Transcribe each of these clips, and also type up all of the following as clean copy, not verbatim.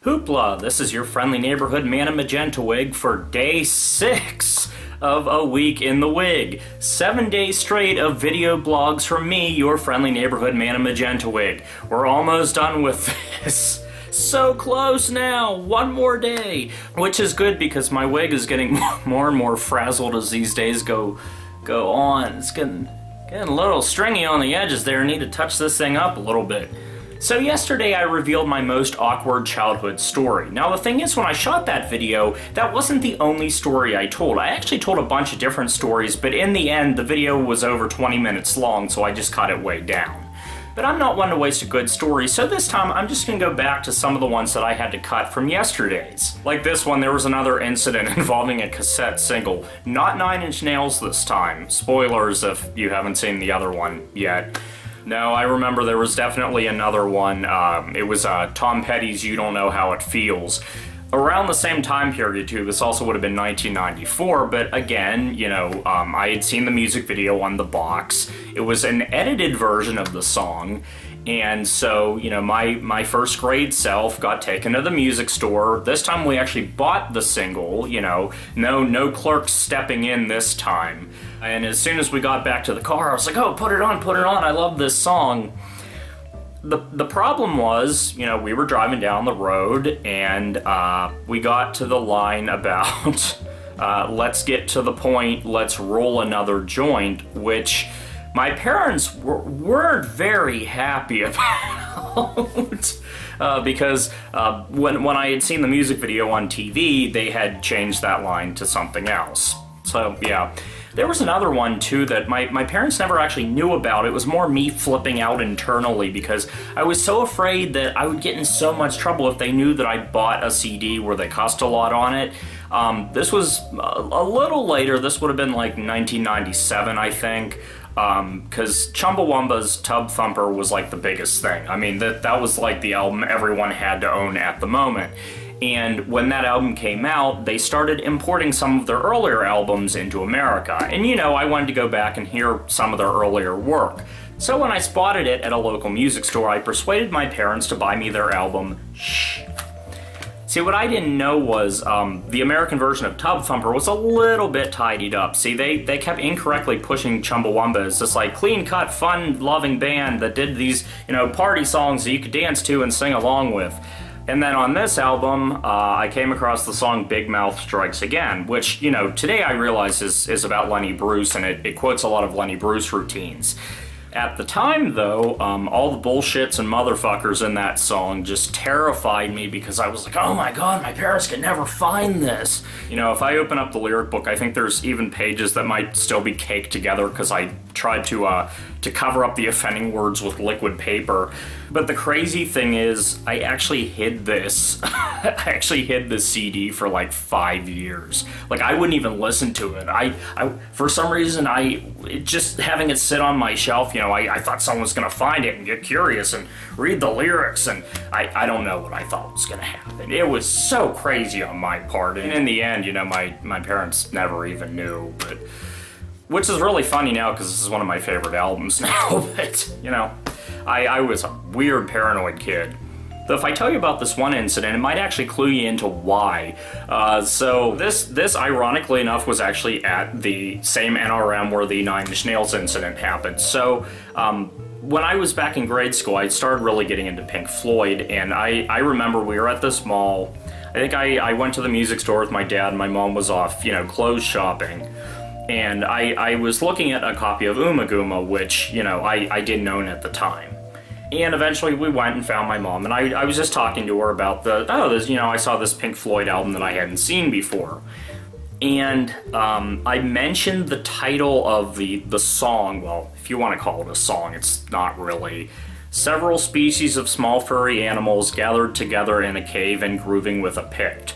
Hoopla! This is your friendly neighborhood man in Magenta Wig for day 6 of a week in the wig. 7 days straight of video blogs from me, your friendly neighborhood man in Magenta Wig. We're almost done with this. So close now, one more day. Which is good because my wig is getting more and more frazzled as these days go on. It's getting a little stringy on the edges there. I need to touch this thing up a little bit. So yesterday I revealed my most awkward childhood story. Now the thing is, when I shot that video, that wasn't the only story I told. I actually told a bunch of different stories, but in the end the video was over 20 minutes long, so I just cut it way down. But I'm not one to waste a good story, so this time I'm just gonna go back to some of the ones that I had to cut from yesterday's. Like this one, there was another incident involving a cassette single. Not 9 Inch Nails this time. Spoilers if you haven't seen the other one yet. No, I remember there was definitely another one. It was Tom Petty's You Don't Know How It Feels. Around the same time period, too. This also would have been 1994, but again, you know, I had seen the music video on the box. It was an edited version of the song, and so, you know, my first grade self got taken to the music store. This time we actually bought the single, you know, no clerks stepping in this time. And as soon as we got back to the car, I was like, oh, put it on, I love this song. The problem was, you know, we were driving down the road and we got to the line about let's get to the point, let's roll another joint, which my parents weren't very happy about. Because when I had seen the music video on TV, they had changed that line to something else. So, yeah. There was another one, too, that my parents never actually knew about. It was more me flipping out internally because I was so afraid that I would get in so much trouble if they knew that I bought a CD where they cussed a lot on it. This was a little later. This would have been like 1997, I think. Because Chumbawamba's Tub Thumper was like the biggest thing. I mean, that was like the album everyone had to own at the moment. And when that album came out, they started importing some of their earlier albums into America. And you know, I wanted to go back and hear some of their earlier work. So when I spotted it at a local music store, I persuaded my parents to buy me their album, Shh. See, what I didn't know was the American version of Tub Thumper was a little bit tidied up. See, they kept incorrectly pushing Chumbawamba as this like clean-cut, fun-loving band that did these, you know, party songs that you could dance to and sing along with. And then on this album, I came across the song Big Mouth Strikes Again, which, you know, today I realize is about Lenny Bruce, and it quotes a lot of Lenny Bruce routines. At the time, though, all the bullshits and motherfuckers in that song just terrified me because I was like, oh my god, my parents can never find this. You know, if I open up the lyric book, I think there's even pages that might still be caked together because I tried to cover up the offending words with liquid paper. But the crazy thing is, I actually hid this. I actually hid this CD for like 5 years. Like, I wouldn't even listen to it. I for some reason, just having it sit on my shelf, you know, I thought someone was gonna find it and get curious and read the lyrics, and I don't know what I thought was gonna happen. It was so crazy on my part, and in the end, you know, my parents never even knew, but which is really funny now because this is one of my favorite albums now, but, you know, I was a weird paranoid kid. Though if I tell you about this one incident, it might actually clue you into why. So this, ironically enough, was actually at the same NRM where the 9 Inch Nails incident happened. So when I was back in grade school, I started really getting into Pink Floyd, and I remember we were at this mall. I think I went to the music store with my dad, and my mom was off, you know, clothes shopping. And I was looking at a copy of Ummagumma, which, you know, I didn't own at the time. And eventually we went and found my mom, and I was just talking to her about you know, I saw this Pink Floyd album that I hadn't seen before. And I mentioned the title of the song, well, if you want to call it a song, it's not really. Several species of small furry animals gathered together in a cave and grooving with a pict.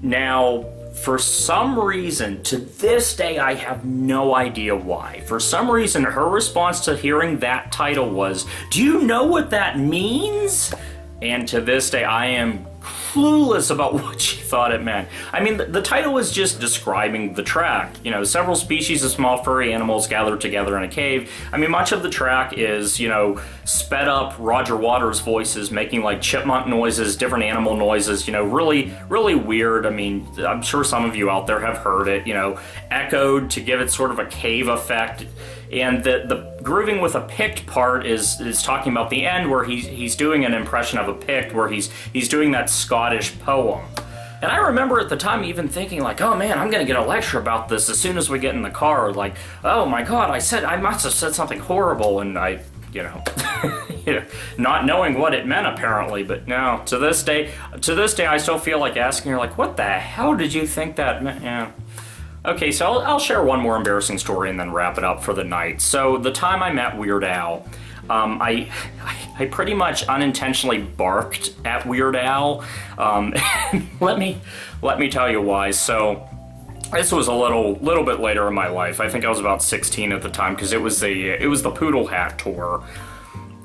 Now, for some reason, to this day, I have no idea why. For some reason, her response to hearing that title was, "Do you know what that means?" And to this day, I am clueless about what she thought it meant. I mean, the title was just describing the track. You know, several species of small furry animals gathered together in a cave. I mean, much of the track is, you know, sped up Roger Waters voices making like chipmunk noises, different animal noises, you know, really, really weird. I mean, I'm sure some of you out there have heard it, you know, echoed to give it sort of a cave effect. And the grooving with a picked part is talking about the end where he's doing an impression of a picked, where he's doing that Scottish poem. And I remember at the time even thinking like, oh man, I'm gonna get a lecture about this as soon as we get in the car. Like, oh my god, I must have said something horrible, and I, you know, not knowing what it meant apparently. But no, to this day, I still feel like asking her like, what the hell did you think that meant? Yeah. Okay, so I'll share one more embarrassing story and then wrap it up for the night. So the time I met Weird Al, I pretty much unintentionally barked at Weird Al. Let me tell you why. So this was a little bit later in my life. I think I was about 16 at the time, because it was the Poodle Hat tour.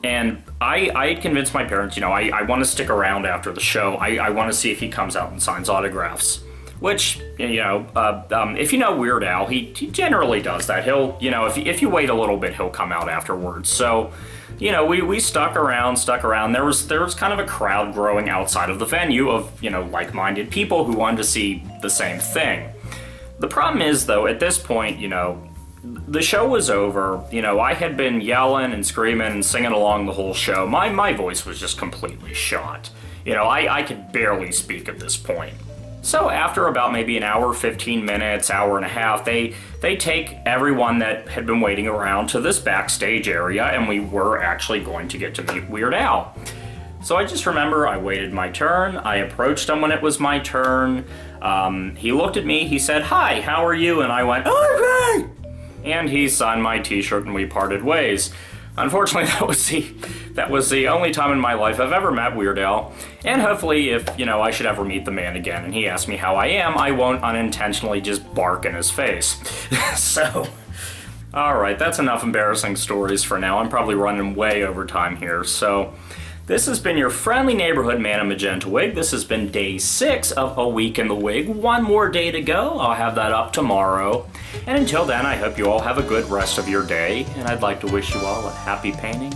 And I convinced my parents, you know, I want to stick around after the show. I want to see if he comes out and signs autographs. Which, you know, if you know Weird Al, he generally does that. He'll, you know, if you wait a little bit, he'll come out afterwards. So, you know, we stuck around. There was kind of a crowd growing outside of the venue of, you know, like-minded people who wanted to see the same thing. The problem is, though, at this point, you know, the show was over. You know, I had been yelling and screaming and singing along the whole show. My voice was just completely shot. You know, I could barely speak at this point. So after about maybe an hour, 15 minutes, hour and a half, they take everyone that had been waiting around to this backstage area, and we were actually going to get to meet Weird Al. So I just remember I waited my turn, I approached him when it was my turn, he looked at me, he said, "Hi, how are you?" And I went, "Okay!" And he signed my t-shirt and we parted ways. Unfortunately, that was the only time in my life I've ever met Weird Al. And hopefully, if, you know, I should ever meet the man again and he asks me how I am, I won't unintentionally just bark in his face. So, alright, that's enough embarrassing stories for now. I'm probably running way over time here. So, this has been your friendly neighborhood man in Magenta Wig. This has been day 6 of A Week in the Wig. One more day to go. I'll have that up tomorrow. And until then, I hope you all have a good rest of your day. And I'd like to wish you all a happy painting